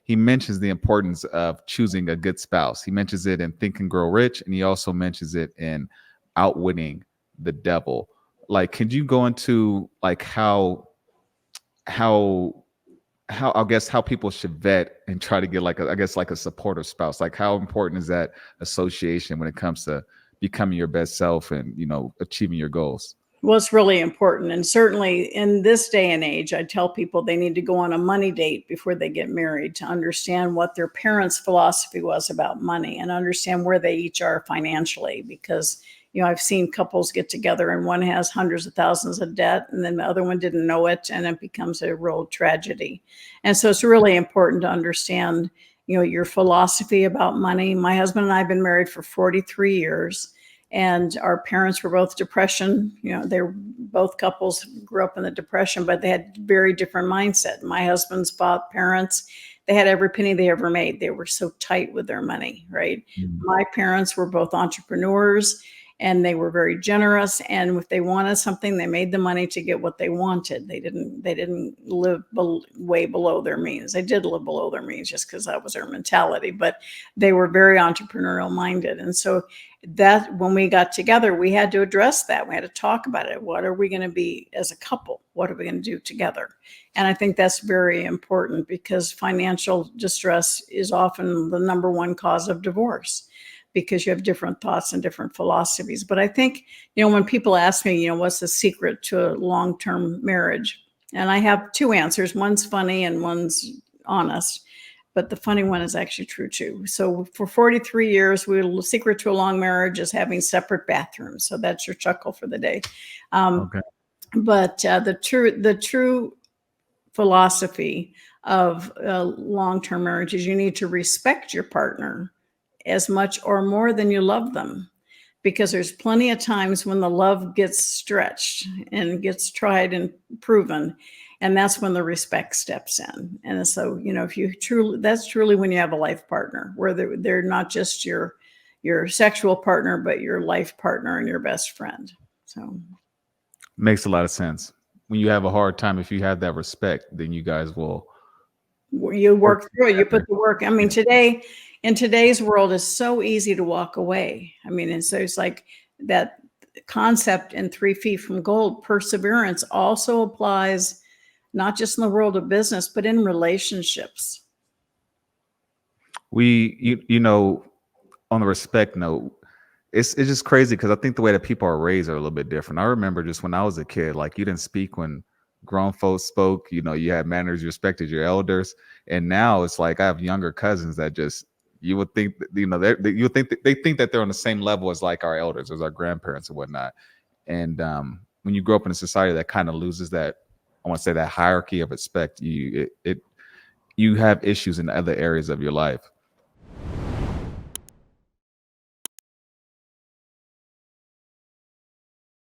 he mentions the importance of choosing a good spouse. He mentions it in Think and Grow Rich, and he also mentions it in Outwitting the Devil. Like, could you go into like how I guess how people should vet and try to get like I guess like a supportive spouse? Like, how important is that association when it comes to becoming your best self and, you know, achieving your goals? Well, it's really important. And certainly in this day and age, I tell people they need to go on a money date before they get married to understand what their parents' philosophy was about money and understand where they each are financially. Because, you know, I've seen couples get together and one has hundreds of thousands of debt and then the other one didn't know it, and it becomes a real tragedy. And so it's really important to understand, you know, your philosophy about money. My husband and I have been married for 43 years. And our parents were both depression. You know, they were both couples grew up in the depression, but they had very different mindset. My husband's parents, they had every penny they ever made. They were so tight with their money, right? Mm-hmm. My parents were both entrepreneurs and they were very generous. And if they wanted something, they made the money to get what they wanted. They didn't live way below their means. They did live below their means just because that was their mentality, but they were very entrepreneurial minded. And so that when we got together, we had to address that. We had to talk about it. What are we going to be as a couple? What are we going to do together? And I think that's very important because financial distress is often the number one cause of divorce, because you have different thoughts and different philosophies. But I think, you know, when people ask me, you know, what's the secret to a long-term marriage? And I have two answers. One's funny and one's honest. But the funny one is actually true too. So for 43 years, the secret to a long marriage is having separate bathrooms. So that's your chuckle for the day. Okay. But the true philosophy of long-term marriage is you need to respect your partner as much or more than you love them, because there's plenty of times when the love gets stretched and gets tried and proven. And that's when the respect steps in. And so, you know, that's truly when you have a life partner, where they're not just your sexual partner, but your life partner and your best friend. So Makes a lot of sense. When you have a hard time, if you have that respect, then you guys will you work through it, you put together. the work. I mean, in today's world, it's so easy to walk away. I mean, and so it's like that concept in 3 Feet from Gold, perseverance also applies not just in the world of business, but in relationships. You know, on the respect note, it's just crazy because I think the way that people are raised are a little bit different. I remember just when I was a kid, like you didn't speak when grown folks spoke. You know, you had manners, you respected your elders, and now it's like I have younger cousins that just you would think that, you know, you would think that they think that they're on the same level as like our elders, as our grandparents and whatnot. And when you grow up in a society that kind of loses that, I want to say that hierarchy of respect, you have issues in other areas of your life.